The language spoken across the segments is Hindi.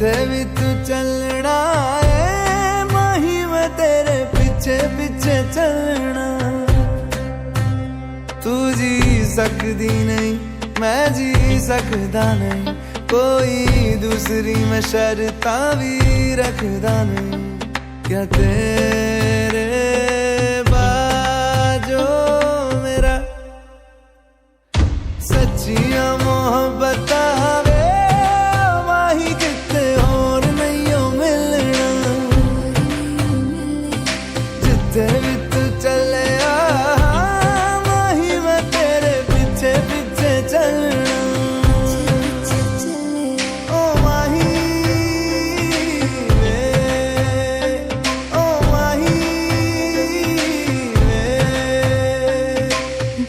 जिथे भी तू चलना है माही मैं तेरे पीछे पीछे चलना। तू जी सकदी नहीं मैं जी सकदा नहीं, कोई दूसरी मैं शर्तां भी रखदा नहीं। क्या तेरे बाजो मेरा सच्चियां मोहब्बत वे माही किते होर नहीं मिलना। जिथे भी तू चले माही मैं तेरे पीछे पीछे चलना। ओ माही वे, ओ माही वे।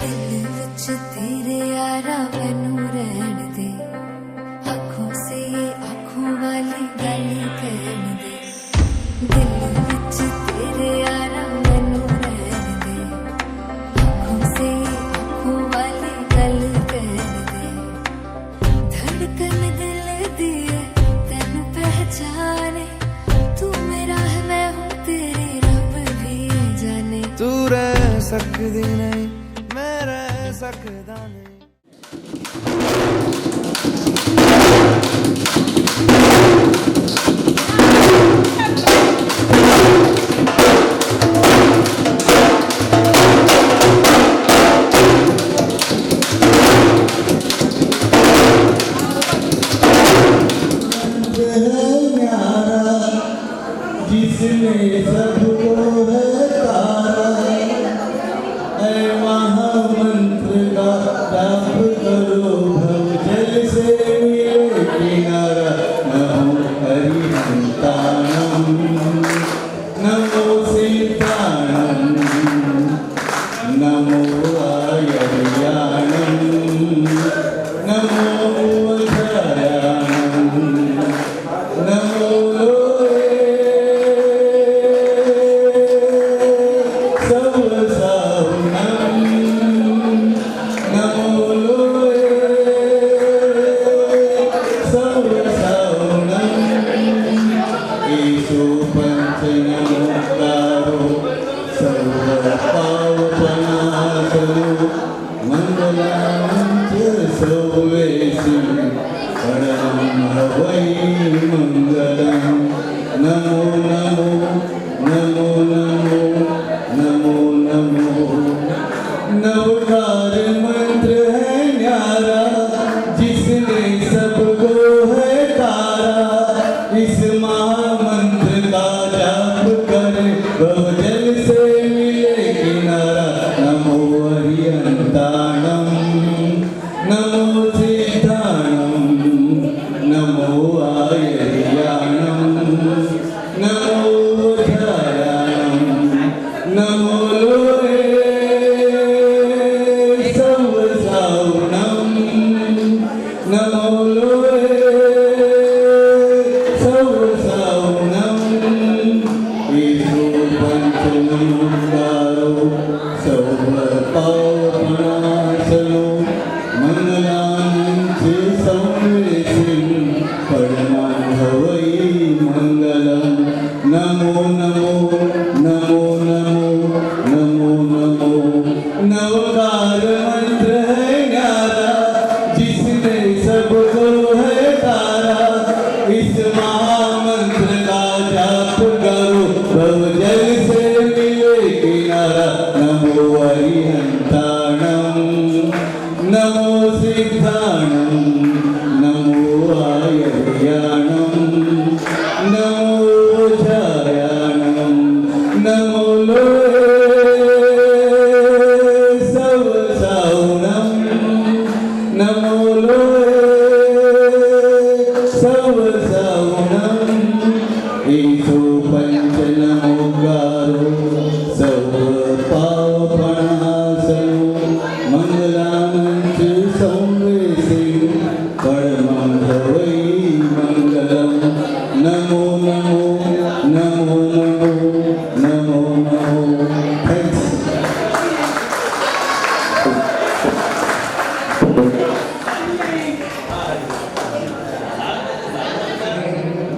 दिल विच तेरे यारा मैनू रहन दे, आँखों से आँखों वाली गल कहन दे। दिल विच तेरे यारा मैनू रहन दे, आँखों से आँखों वाली गल कहन दे। धड़कन दिल दी है तैनू पहचाने, तू मेरा है मैं हूँ तेरी रब भी जाने। तू रह सकदी नहीं मैं रह सकदा नहीं। जिसने सबको है तारा, ऐ महामंत्र का जाप करो भव जल से मिले किनारा। नमो हरिहंताणम नमो सीताणम नमो आयर्याणम नमो उदयाणम नमो नमो नमो नमो नमो नमो नमो। नवकार मंत्र है न्यारा, जिसने सबको है तारा। इस महामंत्र का जाप करे भव जल से मिले किनारा। नमो हरिहंताणम नमो सीताणम नमो आयर्याणम नमो उदयाणम नमो लोहे सवसावणम नमो लोहे सवसावणम। ईशो पंचनमस्कारो सर्व पावनाशनो मंगलानि संवेशिं परमं भवै मंगलम। नमो नमो नमो नमो नमो नमो। नवकार मंत्र है न्यारा, जिसने सबको है तारा। इस महामंत्र का जाप करो भव जल से मिले किनारा। नमो हरिहंताणम नमो सिद्धाणम नमो आयर्याणम नमो उदयाणम नमो लोहे सवसावणम नमो लोहे सवसावणम। ईशो पंचनमोकारो सर्व पावनाशनो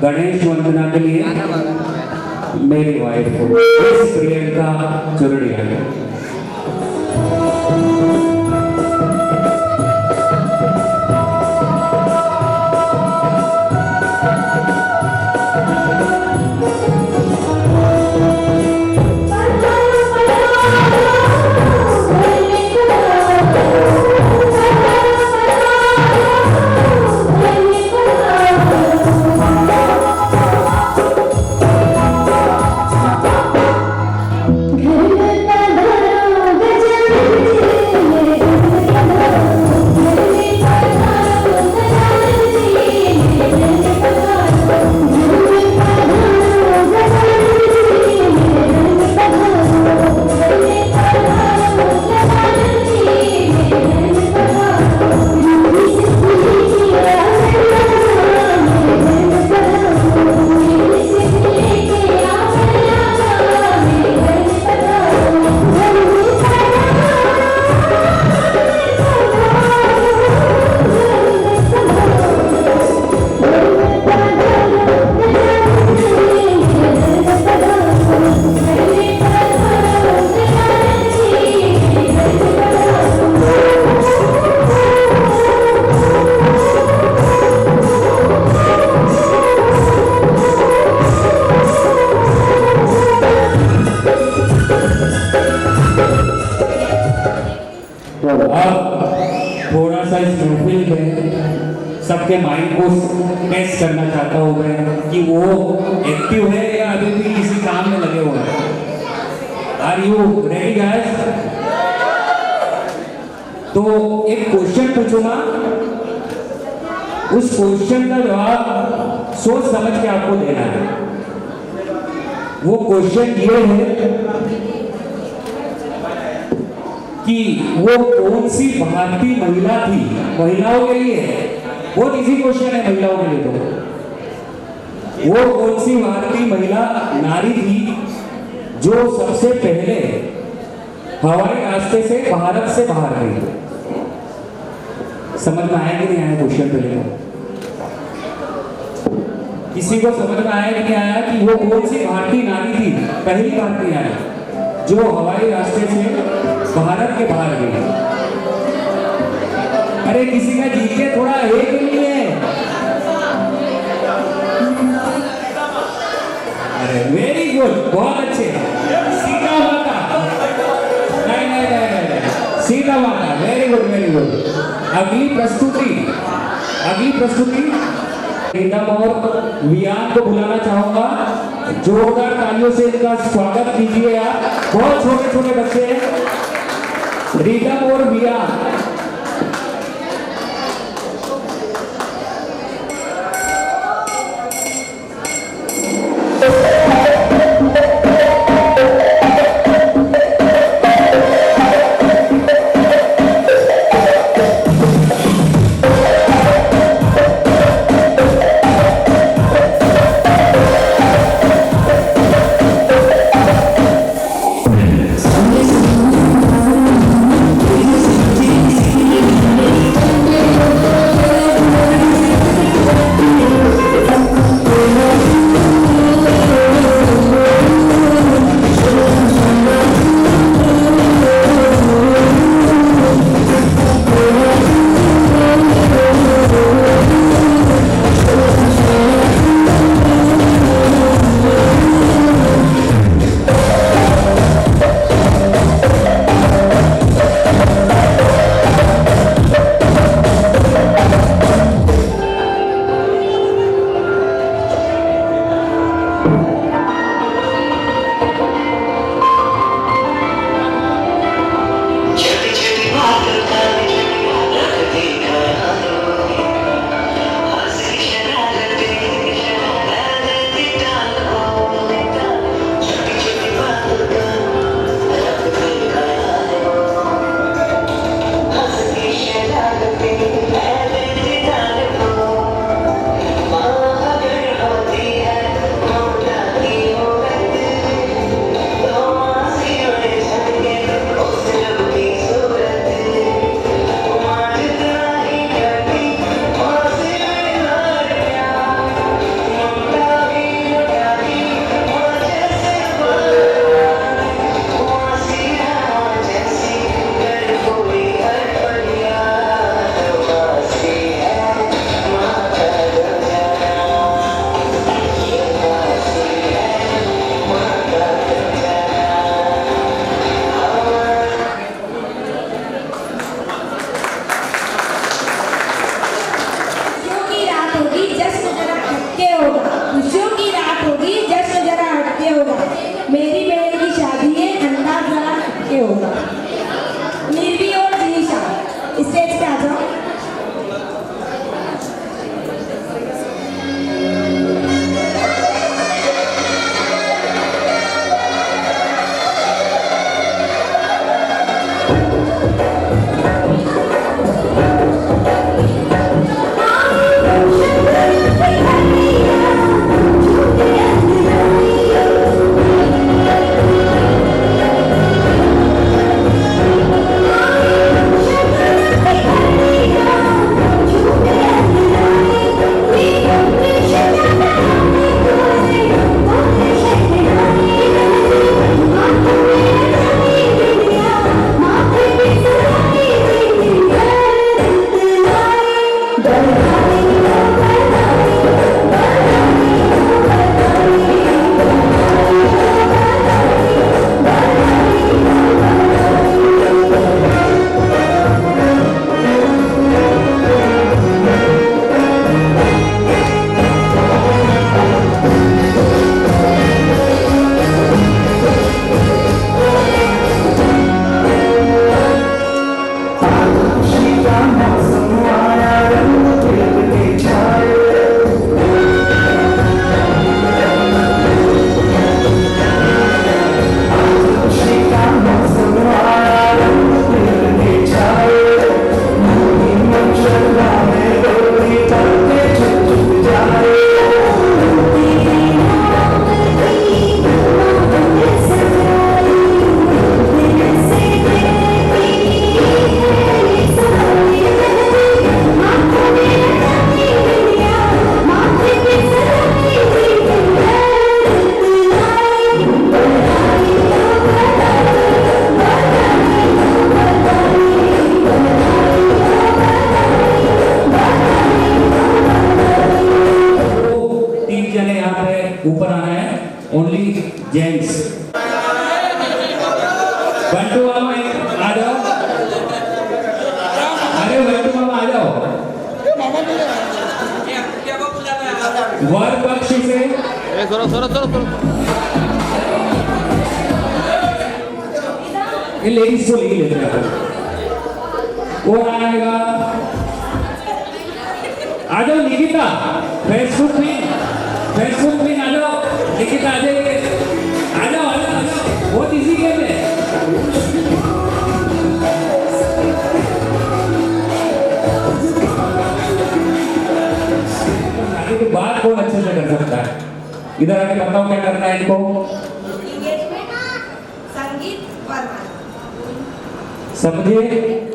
गणेश वंदना के लिए मेरी वाइफ को इस प्रियंका चुरड़िया ने। थोड़ा सा इस महफिल में सबके माइंड को टेस्ट करना चाहता हूँ मैं कि वो एक्टिव है या अभी भी किसी काम में लगे हुए हैं। Are you ready guys? तो एक क्वेश्चन पूछूंगा, उस क्वेश्चन का जवाब सोच समझ के आपको देना है। वो क्वेश्चन ये है कि वो कौन सी भारतीय महिला थी, महिलाओं के लिए बहुत इजी क्वेश्चन है महिलाओं के लिए। तो वो कौन सी भारतीय महिला नारी थी जो सबसे पहले हवाई रास्ते से भारत से बाहर गई? समझ में आया कि नहीं आया क्वेश्चन? पहले किसी को समझ में आया कि नहीं आया कि वो कौन सी भारतीय नारी थी, पहली भारतीय नारी जो हवाई रास्ते से भारत के बाहर गई? अरे किसी का जीके थोड़ा है के लिए? अरे वेरी गुड, बहुत अच्छे। सीता माता? नहीं नहीं नहीं नहीं, सीता माता। Very good very good. अगली प्रस्तुति रीतम और वियान को बुलाना चाहूंगा। जोरदार तालियों से इनका स्वागत कीजिए आप। बहुत छोटे छोटे बच्चे हैं, रीतम और वियान। ये लेडीज को नहीं लेते हैं। और आएगा, आ जाओ निकिता, फेसबुक में आ जाओ निकिता, आ जाइए, आ जाओ, बहुत इजी गेम है। शादी की बात कौन अच्छे से कर सकता है? इधर आके बताओ क्या करना है इनको। समझे?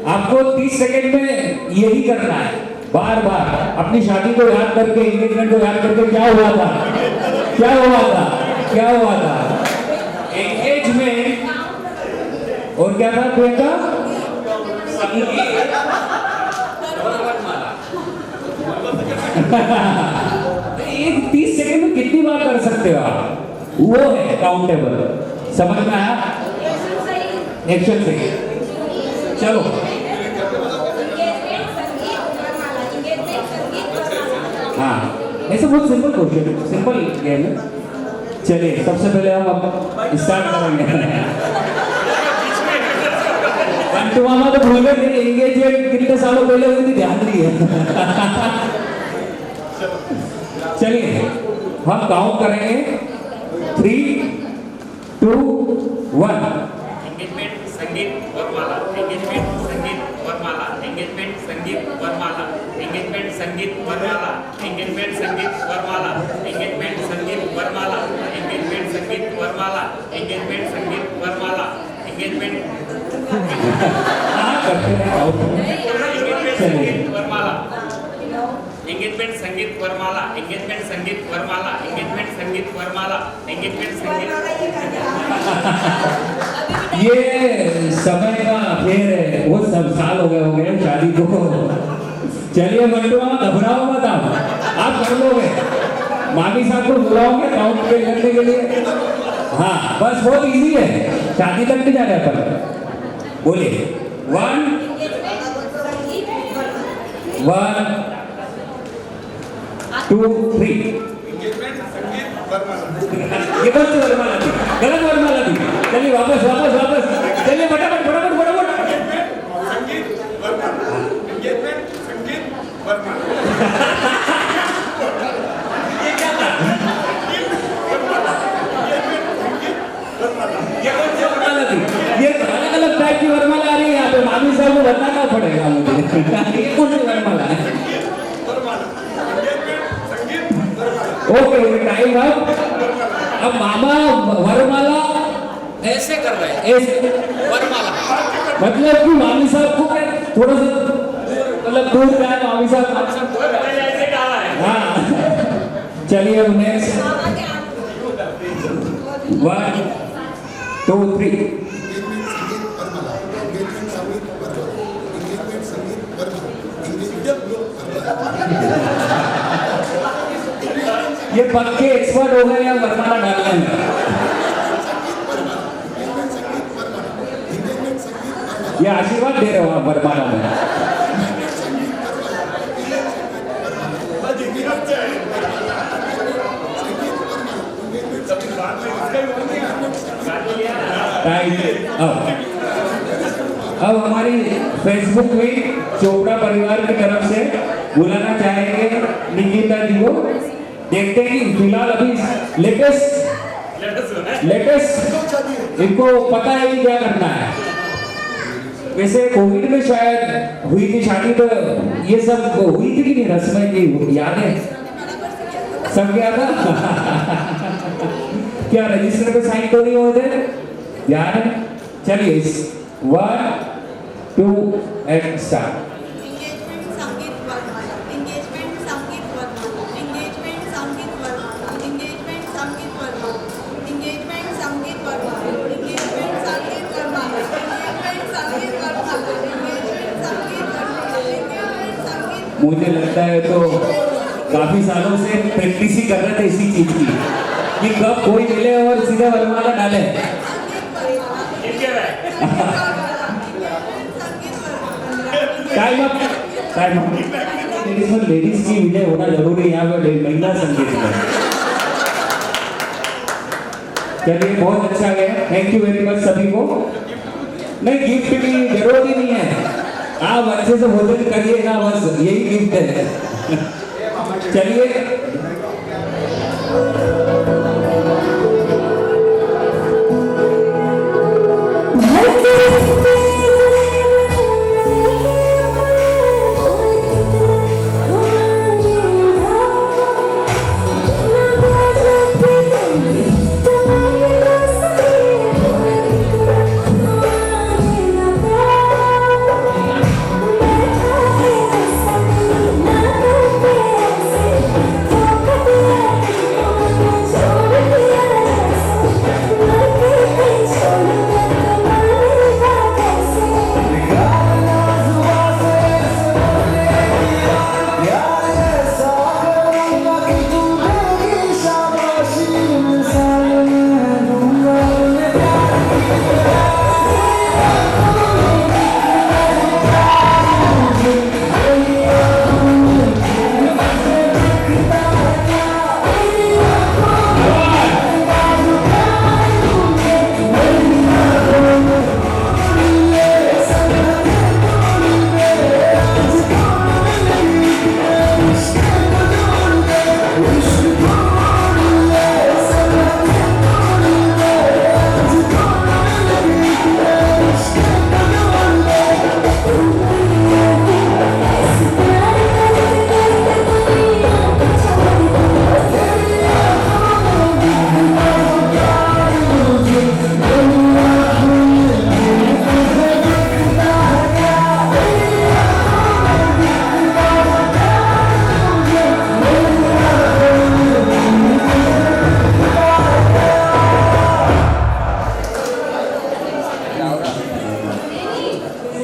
आपको 30 सेकंड में यही करना है, बार बार अपनी शादी को याद करके, एंगेजमेंट को याद करके, क्या हुआ था, एंगेजमेंट और क्या था प्रियंका, संगीत और वरमाला। एक 30 सेकंड में कितनी बार कर सकते हो आप, वो है काउंटेबल। समझ में आया? एक्शन से चलो। हाँ, ऐसे बहुत सिंपल क्वेश्चन, सिंपल गेम है। चलिए सबसे पहले हम अब स्टार्ट करेंगे। अंटू मामा तो भूल गए, एंगेजमेंट कितने सालों पहले हुई थी, ध्यान नहीं है। चलिए हम काउंट करेंगे 3, 2, 1। एंगेजमेंट संगीत वरमाला, एंगेजमेंट संगीत वरमाला, एंगेजमेंट संगीत वरमाला, एंगेजमेंट संगीत वरमाला, एंगेजमेंट संगीत वरमाला, एंगेजमेंट संगीत वरमाला, एंगेजमेंट संगीत वरमाला, एंगेजमेंट संगीत वरमाला, एंगेजमेंट करते हैं संगीत वरमाला, एंगेजमेंट संगीत वरमाला, एंगेजमेंट संगीत वरमाला, एंगेजमेंट संगीत वरमाला, एंगेजमेंट संगीत। ये समय का फेर है, वो सब साल हो गए शादी को। चलिए मंटू मामा घबराओ मत, आप कर लोगे। मामी साहब को बुलाओगे काउंट करने के लिए। हाँ बस बहुत इजी है, शादी तक नहीं जाना है। बोलिए 1, 2, 3। ये कौन सी वरमाला थी? गलत वरमाला थी। चलिए वापस, चलिए फटाफट। ये क्या था? ये कौन सी वरमाला थी? ये अलग टाइप की वरमाला आ रही है यहाँ पे, मामी साहब को बताना पड़ेगा मुझे। ये कौन सी वरमाला है? ओके टाइम अब मामा वरमाला ऐसे कर रहे हैं, ऐसे वरमाला मतलब कि मामी साहब को क्या थोड़ा सा मतलब दूर का है, मामी साहब ऐसे डाला है। हाँ चलिए अब नेक्स्ट 1, 2, 3। ये पक्के एक्सपर्ट हो गए हैं वरमाला डालने में। ये आशीर्वाद दे रहे हो आप वरमाला में। अब हमारी फेसबुक में चोपड़ा परिवार की तरफ से बुलाना चाहेंगे निकिता जी को। देखते हैं कि फिलहाल अभी लेटेस्ट इनको पता है कि क्या करना है। वैसे कोविड में शायद हुई थी शादी, तो ये सब हुई थी कि नहीं, रस्में की याद है सब? क्या था? क्या रजिस्टर पे साइन तो नहीं हुए थे? याद है? चलिए 1, 2 एंड स्टार्ट। मुझे लगता है तो काफी सालों से प्रैक्टिस ही कर रहे थे इसी चीज की कि कब कोई मिले और सीधे वरमाला डाले। Time up. लेडीज की विजय होना जरूरी है यहाँ पे महिला संगीत में। चलिए बहुत अच्छा गया, थैंक यू वेरी मच सभी को। नहीं गिफ्ट की जरूरत ही नहीं है, आप अच्छे से भोजन करिए ना, बस यही गिफ्ट है। चलिए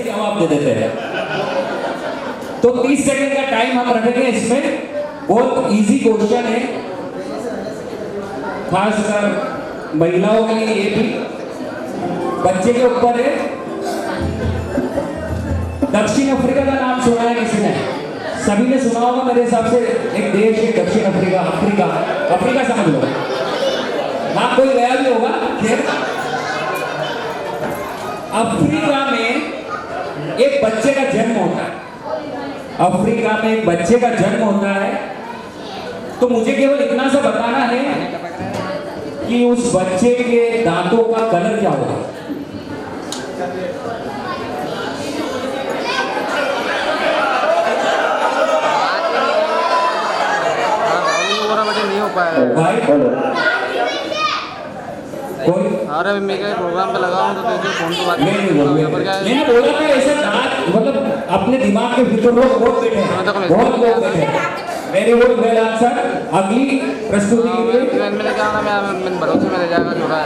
जवाब दे देते हैं। तो 30 सेकंड का टाइम हम रखेंगे इसमें, बहुत इजी क्वेश्चन है, खासकर महिलाओं के लिए ये भी, बच्चे के ऊपर है। दक्षिण अफ्रीका का नाम सुना है किसी ने? सभी ने सुना होगा मेरे हिसाब से, एक देश है दक्षिण अफ्रीका, अफ्रीका समझ लो। हाँ कोई गया भी होगा। फिर अफ्रीका में एक बच्चे का जन्म होता है, अफ्रीका में एक बच्चे का जन्म होता है। तो मुझे केवल इतना सा बताना है कि उस बच्चे के दांतों का कलर क्या होगा। नहीं हो पाएगा भाई कोई अरे मैं क्या प्रोग्राम पे लगा हूँ तो तुझे फोन पे बात नहीं मैंने बोला था ऐसे दांत, मतलब अपने दिमाग के भीतर लोग बहुत बैठे हैं, बहुत लोग बैठे हैं। Very good, well answer. अगली प्रस्तुति के लिए मैंने क्या मैं भरोसे में ले जाएगा छोड़ा है।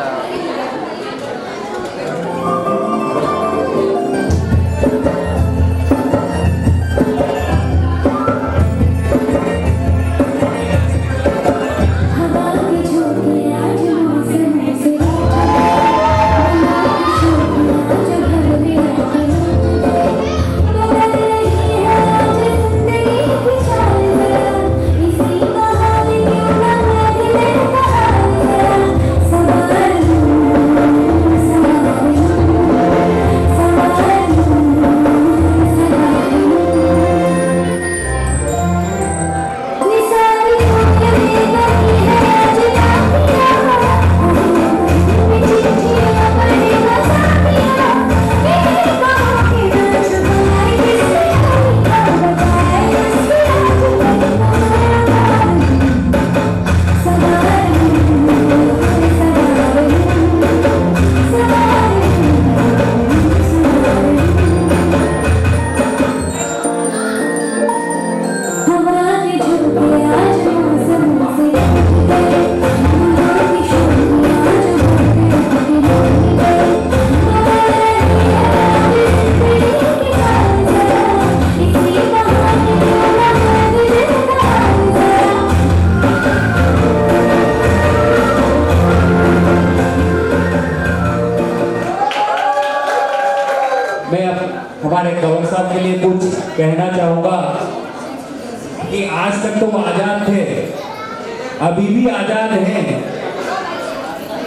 हमारे गवर्नर साहब के लिए कुछ कहना चाहूंगा कि आज तक तो वो आजाद थे, अभी भी आजाद हैं,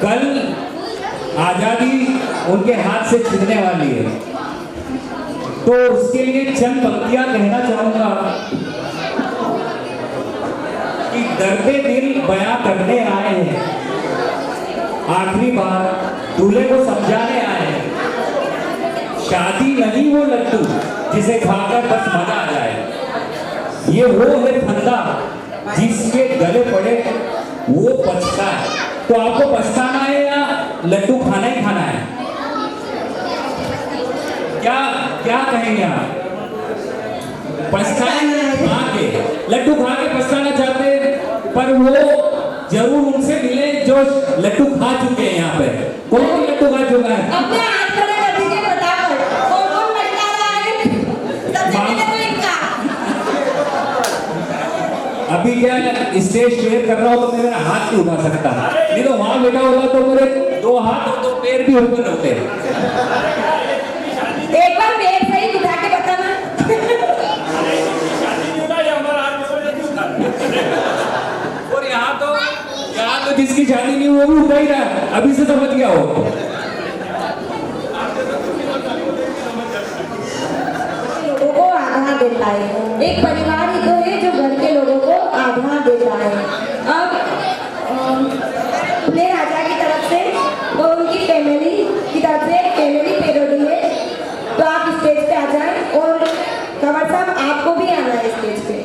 कल आजादी उनके हाथ से छीनने वाली है, तो उसके लिए चंद पंक्तियां कहना चाहूंगा कि दर्दे दिल बयां करने आए हैं, आखिरी बार दूल्हे को समझाने आए हैं, शादी नहीं वो लड्डू जिसे खाकर बस मजा आ जाए, ये वो है फंदा जिसके गले पड़े वो पछता है। तो आपको पछताना है या लड्डू खाना ही खाना है? क्या क्या कहेंगे आप? पछताना खा के, लड्डू खा के पछताना चाहते हैं, पर वो जरूर उनसे मिले जो लड्डू खा चुके हैं। यहाँ पे कौन कौन लड्डू खा चुका है? अपने हाथ खड़े कर दीजिए फटाफट। कौन पछता रहा है? सबसे पहले तो इनका। अभी क्या स्टेज शेयर कर रहा हूँ तो मेरा हाथ नहीं उठा सकता, नहीं तो वहां बैठा होगा तो मेरे 2 हाथ और 2 पैर भी ऊपर होते। एक बार पैर सही उठा के बताना। और यहाँ तो जिसकी शादी नहीं वो भी उठा ही रहा, अभी से समझ गया हो। लोगों को आधार देता है, एक परिवार ही तो है जो घर के लोगों को आधार देता है। अब अपने राजा की तरफ से और उनकी फैमिली की तरफ से फैमिली पैरोडी है, तो आप स्टेज पे आ जाएं और कंवर साहब आपको भी आना है स्टेज पे।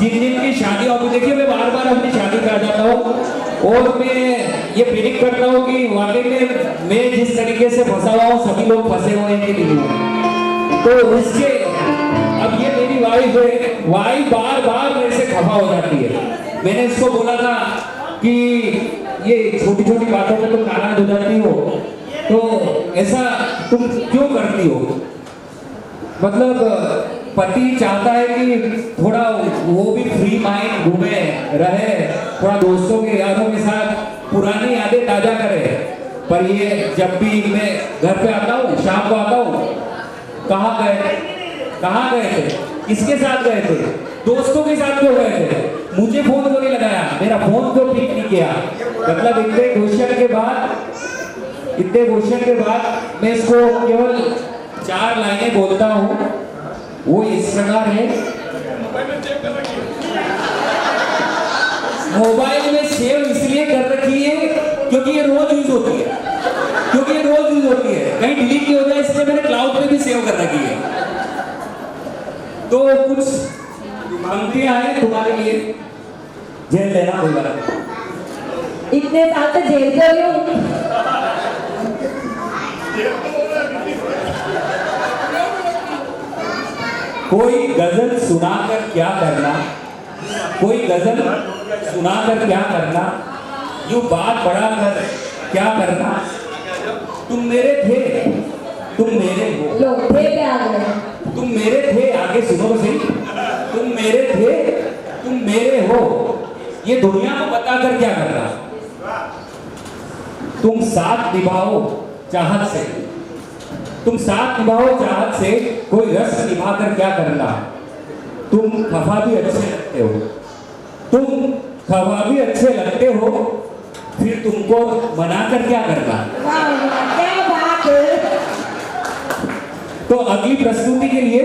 जिन जिन की शादी होगी, देखिए मैं बार बार अपनी शादी पे आ जाता हूँ और मैं ये प्रेडिक्ट करता हूँ कि वाकई में मैं जिस तरीके से फंसा हुआ हूँ सभी लोग फंसे हुए हैं कि नहीं। तो इसके अब ये मेरी वाइफ है, वाइफ बार बार मेरे से खफा हो जाती है। मैंने इसको बोला था कि ये छोटी छोटी बातों में तुम नाराज हो जाती हो, तो ऐसा तुम क्यों करती हो? मतलब पति चाहता है कि थोड़ा वो भी फ्री माइंड घूमे रहे, थोड़ा दोस्तों के यारों के साथ पुरानी यादें ताजा करे। पर ये जब भी मैं घर पे आता हूँ, शाम को आता हूँ, कहाँ गए थे, किसके साथ गए थे, दोस्तों के साथ क्यों गए थे, मुझे फोन क्यों नहीं लगाया, मेरा फोन क्यों पिक नहीं किया। मतलब इतने क्वेश्चन के बाद मैं इसको केवल 4 लाइनें बोलता हूँ, वो इस प्रकार है। मोबाइल में सेव इसलिए कर रखी है क्योंकि ये रोज यूज होती है, कहीं डिलीट नहीं हो जाए इसलिए मैंने क्लाउड पे भी सेव कर रखी है। तो कुछ पंक्तियां हैं तुम्हारे लिए, जेल लेना कोई बात नहीं। इतने साल से जेल से रही हूँ। कोई गजल सुनाकर क्या करना, यूं बात बढ़ाकर क्या करना। तुम मेरे थे, तुम मेरे हो, लो थे पे आ गए। तुम मेरे थे, आगे सुनो तो सही। तुम मेरे थे, तुम मेरे हो, ये दुनिया को बताकर क्या करना। तुम साथ निभाओ चाहत से, कोई रस निभाकर क्या करना। तुम खफा भी अच्छे लगते हो, फिर तुमको मनाकर क्या करना। वाह, क्या बात है। तो अगली प्रस्तुति के लिए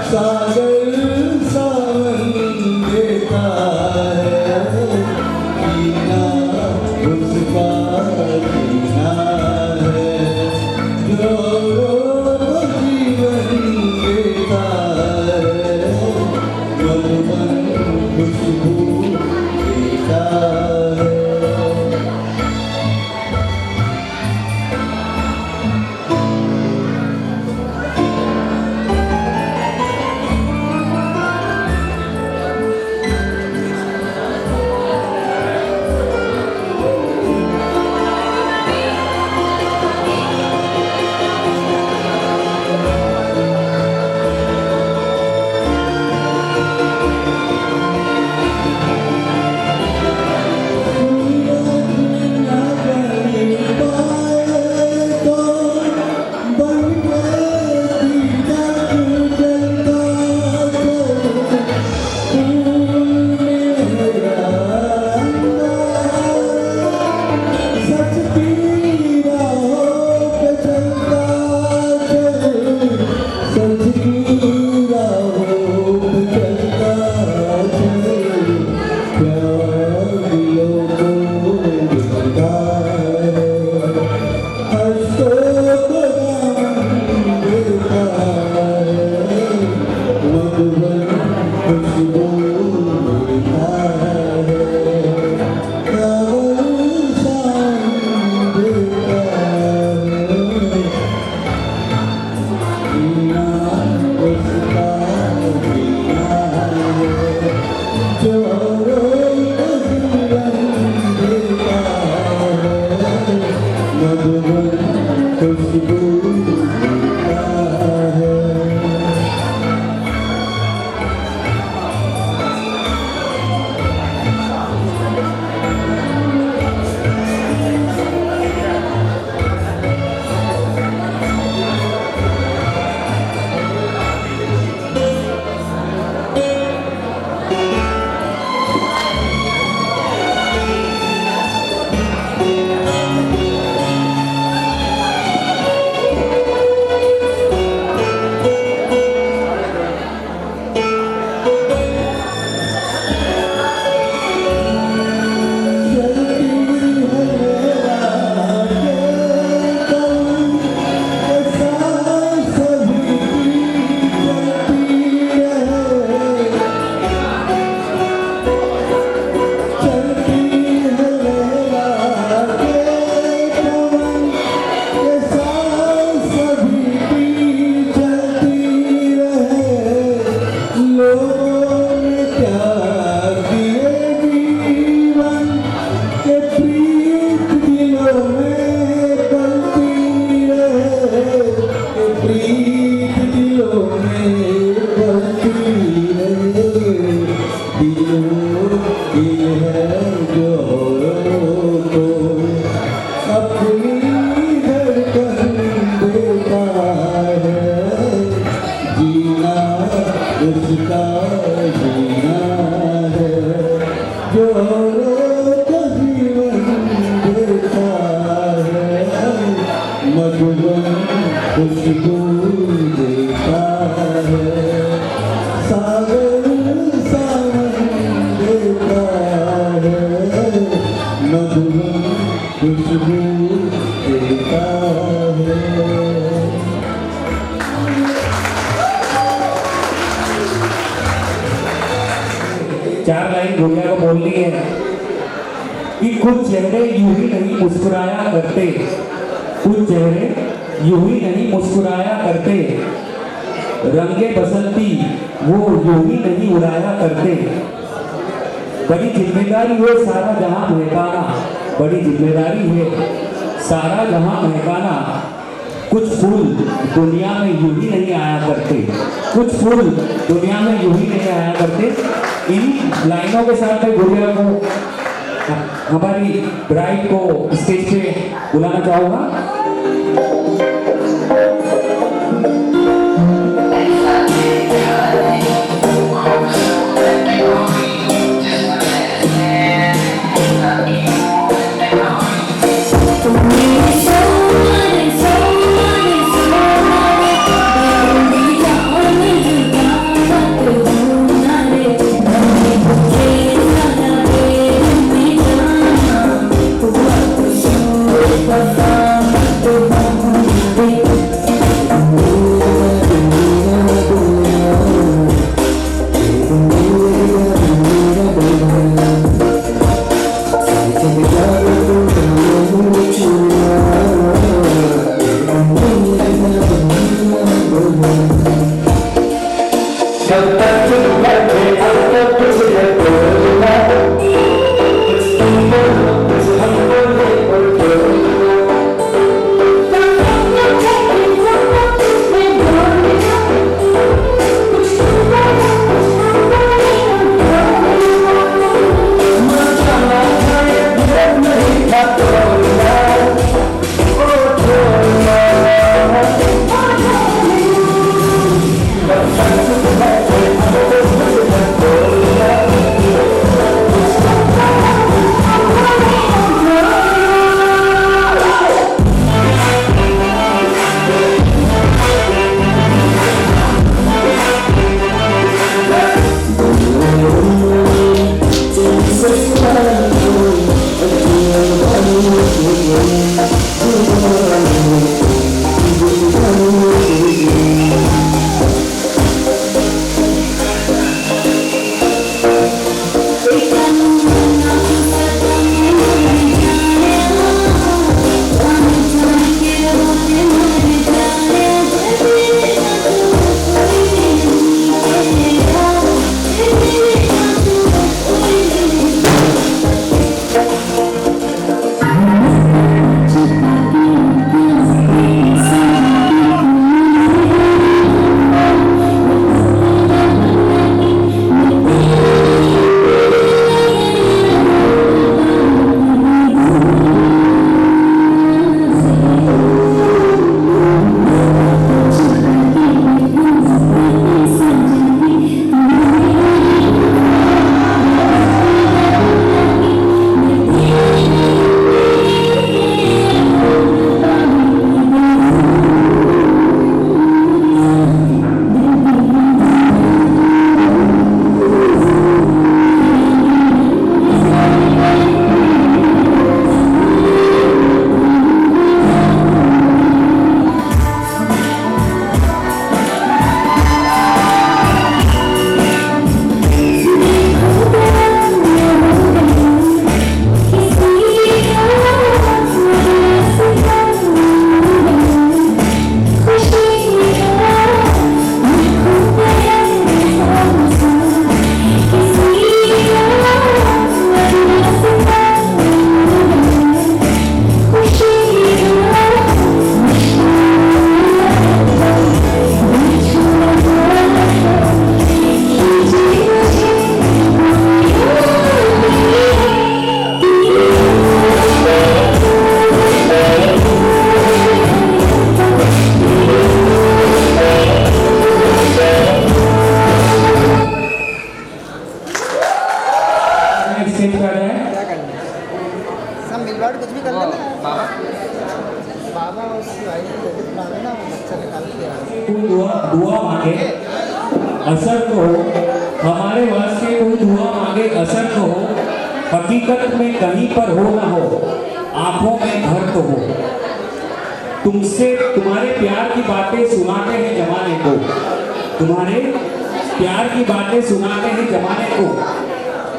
सागर सावन देता खुशबू देता है। चार लाइन गुड़िया को बोलनी है कि कुछ चेहरे यूं ही नहीं मुस्कुराया करते, कुछ चेहरे यूं ही नहीं मुस्कुराया करते, रंगे बसंती वो यूं ही नहीं उड़ाया करते। बड़ी जिम्मेदारी है सारा जहां महकाना, बड़ी जिम्मेदारी है सारा जहां महकाना। कुछ फूल दुनिया में यूं ही नहीं आया करते, कुछ फूल दुनिया में यूं ही नहीं आया करते। इन लाइनों के साथ मैं गुड़िया को, हमारी ब्राइड को स्टेज पे बुलाना चाहूँगा। दुआ मांगे असर तो हो, हमारे वास्ते कोई दुआ मांगे असर तो हो, हकीकत में कहीं पर हो ना हो, आंखों में घर तो हो। तुमसे तुम्हारे प्यार की बातें सुनाते हैं जमाने को, तुम्हारे प्यार की बातें सुनाते हैं जमाने को,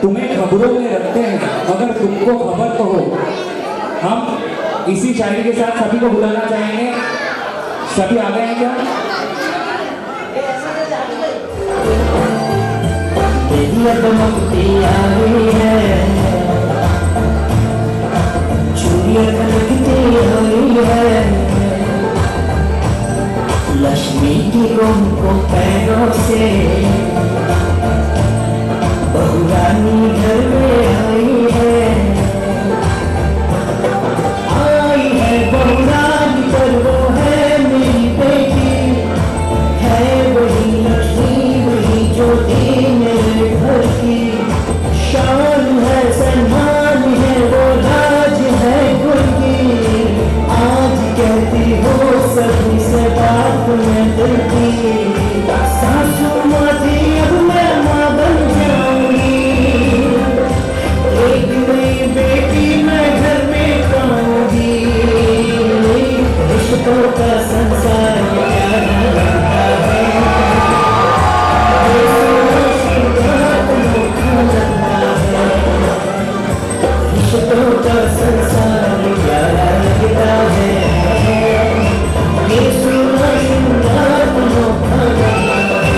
तुम्हें खबरों में रखते हैं मगर तुमको खबर तो हो। हम इसी शायरी के साथ सभी को बुलाना चाहेंगे। सभी आ गए हैं क्या? लक्ष्मी की को पैरों से बहुरानी घर में आई है बहुरानी पर वो है मेरी बेटी, है वही लक्ष्मी वही ज्योति मेरे घर की, शान है सम्मान है वो राज है गुण की, आज कहती हो सभी से बात में दिल की, सासू माँ थी अब मैं माँ बन जाऊंगी, एक नई बेटी मैं घर में पाऊंगी, रिश्तों का संसार प्यारा लगता है, रिश्तों का संसार प्यारा लगता है, ये सुना सुंदर अनोखा लगता है।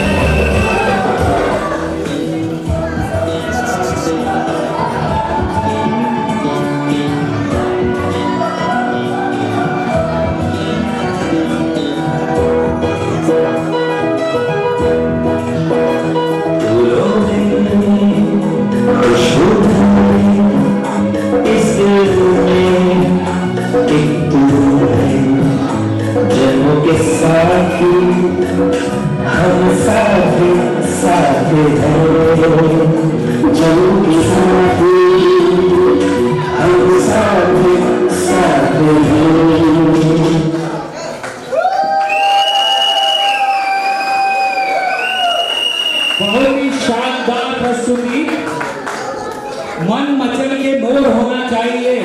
बहुत ही शानदार प्रस्तुति। मन मचल के मोर होना चाहिए।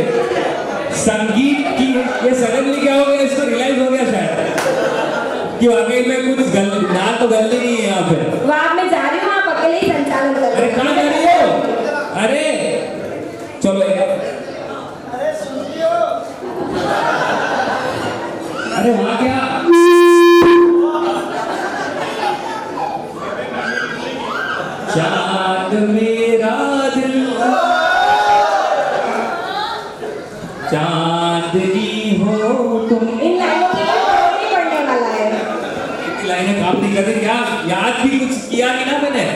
संगीत की ये सडनली क्या हो गया, इसको रियलाइज हो गया शायद कि वाकई में कुछ ना तो गलती नहीं है यहाँ पे। वहाँ मैं जा रही हूँ, आप अकेले ही संचालन कर अरे रहे कहाँ जा रही हो? अरे चलो अरे वहाँ क्या चांद मेरा दिल चांदनी हो तुम। इन लाइनों के लिए नहीं पढ़ने वाला है। लाइनें काम नहीं कर रही, क्या याद भी कुछ किया नहीं ना मैंने।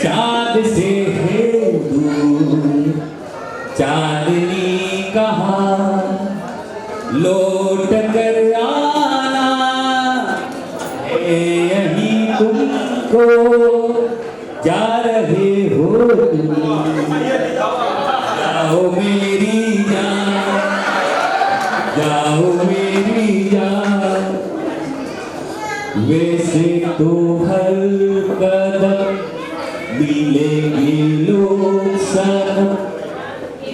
चांद से है दूर चांदनी कहाँ लौट कर आना है, यही तुमको जा रहे हो तुम, जाओ मेरी जान, जाओ मेरी जान। वैसे तो हर कदम मिलेंगे लोग सनम,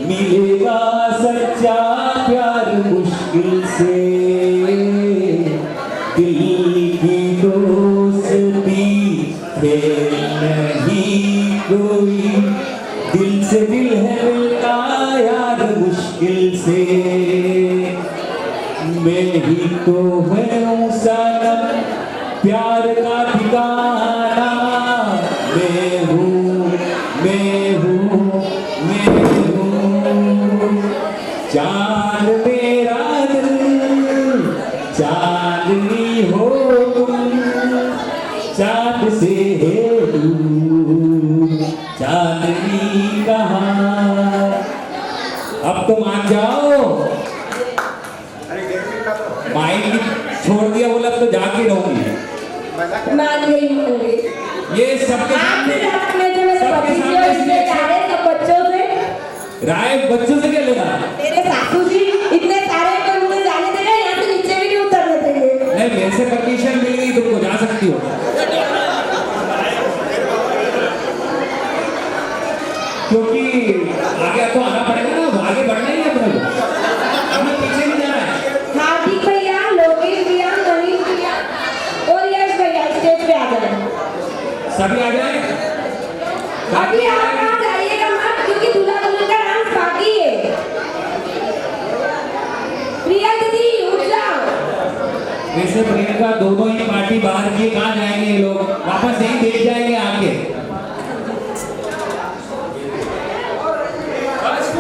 मिलेगा सच्चा प्यार मुश्किल से, दिल की दोस्ती खेल नहीं कोई, दिल से दिल है मिलता यार मुश्किल से, मैं ही तो हूँ सनम प्यार का ठिकाना, मैं हूँ मैं हूँ मैं हूँ। चांद मेरा दिल चांदनी हो तुम, चांद से है दूर चांदनी कहाँ। अब तो मान जाओ, माइंड छोड़ दिया बोला तो जाके रहूंगी। मान गई मान गई। ये सबके सामने सबके सामने इसलिए सब बच्चों से राय बच्चों से क्या लेगा। मेरे सासू जी इतने सारे तो मुझे जाने देंगे, यहाँ से नीचे भी नहीं उतरने देंगे। नहीं, मेरे से परमिशन मिल गई, तुमको जा सकती हो। क्योंकि आगे तो आना पड़ेगा ना, आगे बढ़ना ही है अपना। वैसे प्रियंका दोनों ही पार्टी बाहर की, कहाँ जाएंगे ये लोग, वापस यहीं देख जाएंगे आके।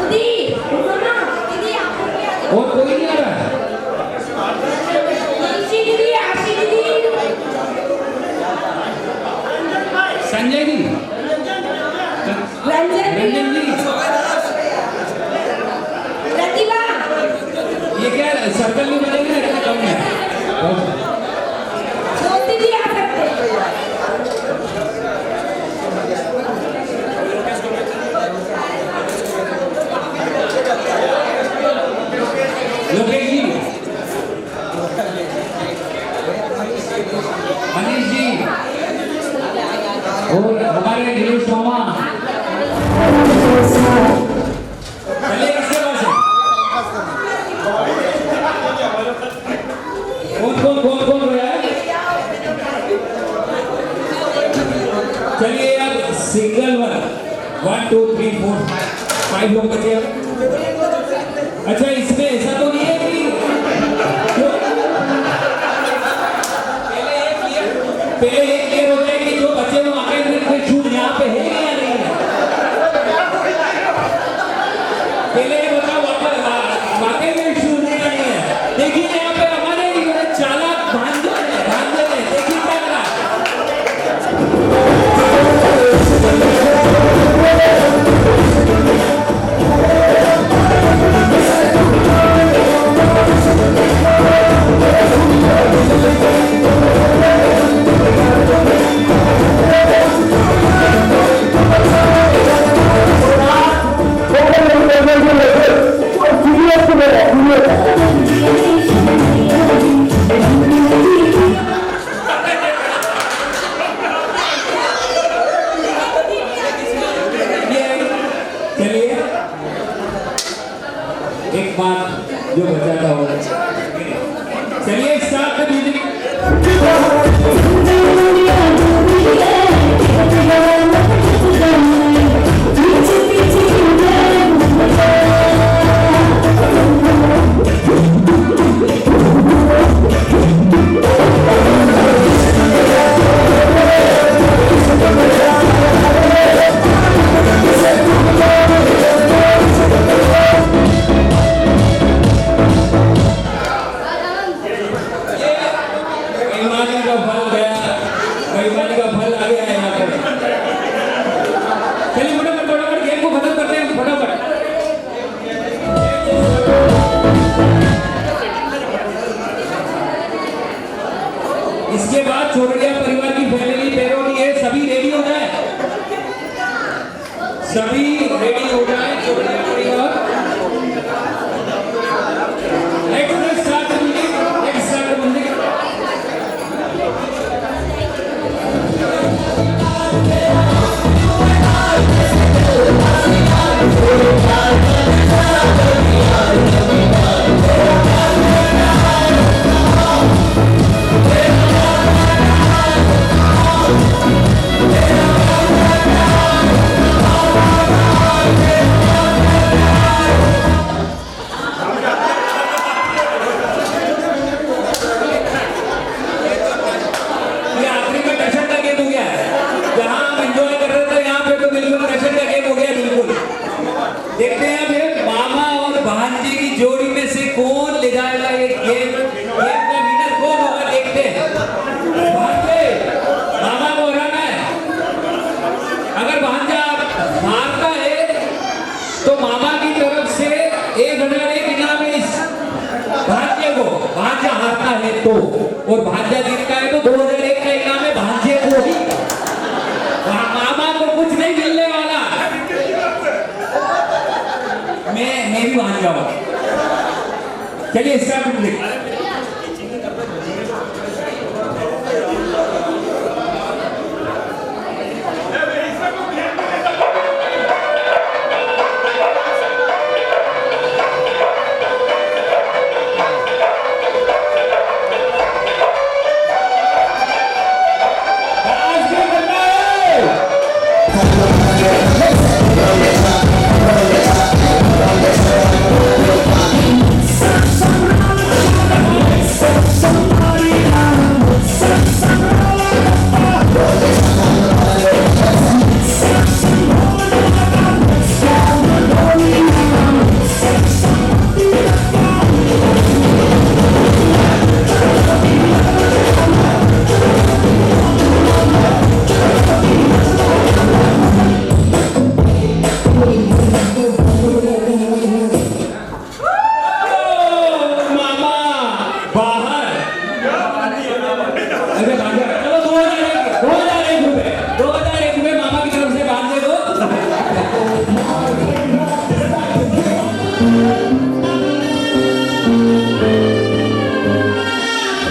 दीदी रुको ना, दीदी आप और कोई नहीं आ रहा है। आशी दीदी, आशी दीदी, संजय जी, रंजन रंजन जी, प्रतिभा, ये क्या सर्कल में बनेंगे ना, कम है। दोस्त दीदी आ सकते हैं। लोकेश जी, मनीष जी, और हमारे नीलेश मामा, चलिए किसके पास है? कौन रोया है? चलिए अब सिंगल 1 2 3 4 5 लोग बचे अब। अच्छा, इसमें ऐसा तो नहीं है कि पहले एक क्लियर हो जाए कि जो बचे वो आगे फिर छूट यहाँ पे है या नहीं है? पहले ये बताओ वाकई में छूट नहीं है? देखिए यहाँ पे हमारे चालाक भांजे हैं, देखिए क्या कर रहा है। चलिए एक बात जो बचाता हो, चलिए स्टार्ट द म्यूजिक। बेईमानी का फल आ गया है यहाँ पर। चलिए फटाफट गेम को खत्म करते हैं फटाफट। इसके बाद चोरड़िया परिवार की फैमिली पैरोडी है, सभी रेडी हो जाए, सभी रेडी हो जाए। चोरड़िया परिवार नेक्स्ट स्टार्ट म्यूजिक। देखते हैं फिर मामा और भांजे की जोड़ी में से कौन ले जाएगा ये गेम में विनर कौन होगा, देखते हैं। भांजे मामा को हराना है। अगर भांजा हारता है तो मामा की तरफ से 1001 इनाम है इस भांजे को, भांजा हारता है तो, और भांजा जीतता है तो 2001 का इनाम है भांजे को ही। मामा को कुछ नहीं मिलने वाला। मैं भी वहां जाऊंगा। चलिए स्टार्ट करिए।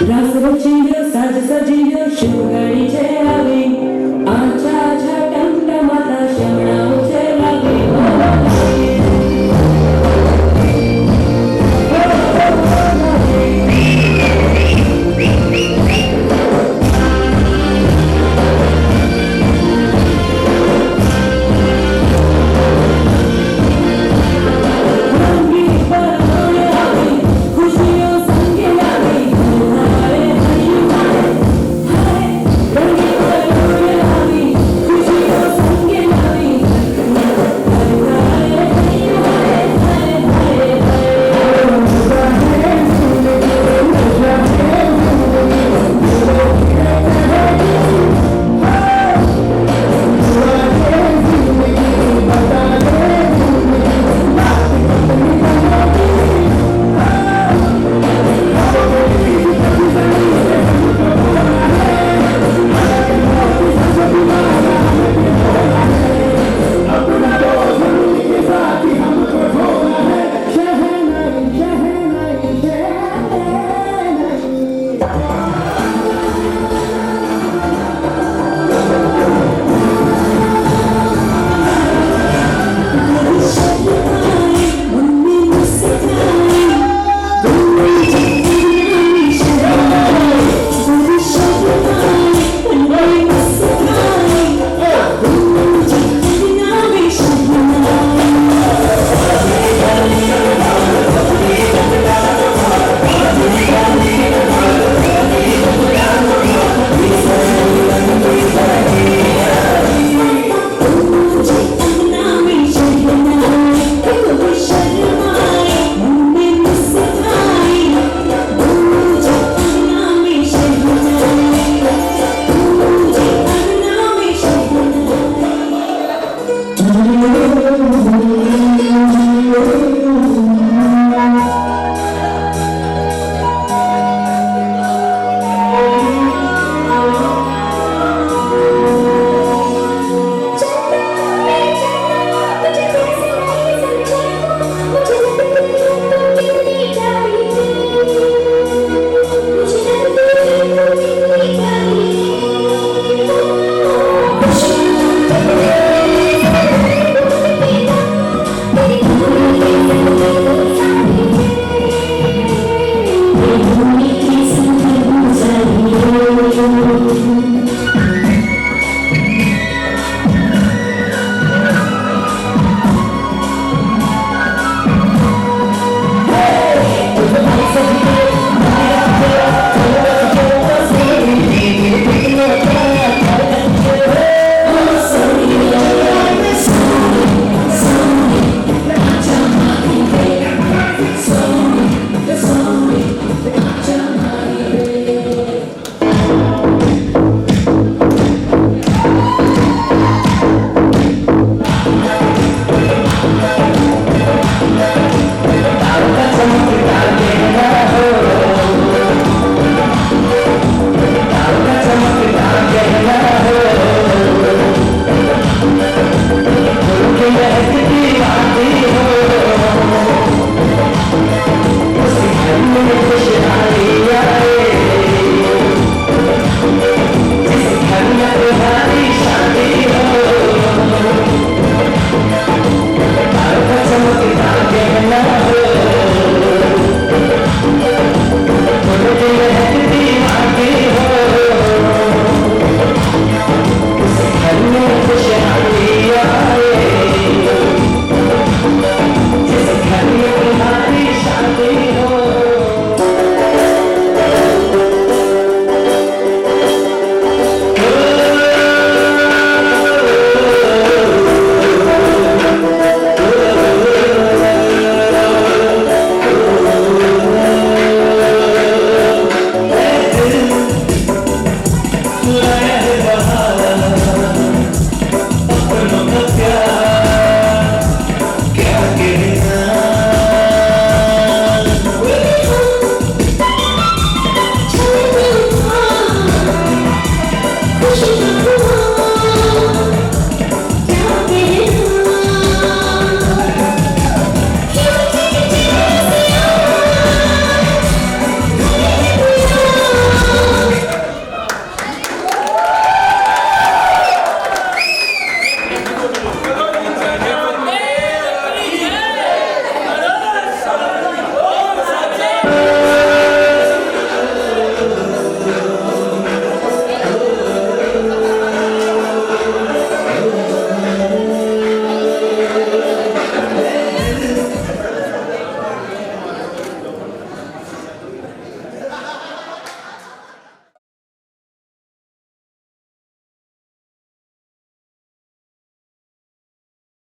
रास रचियो साज सजियो शिव घड़ी छे आवे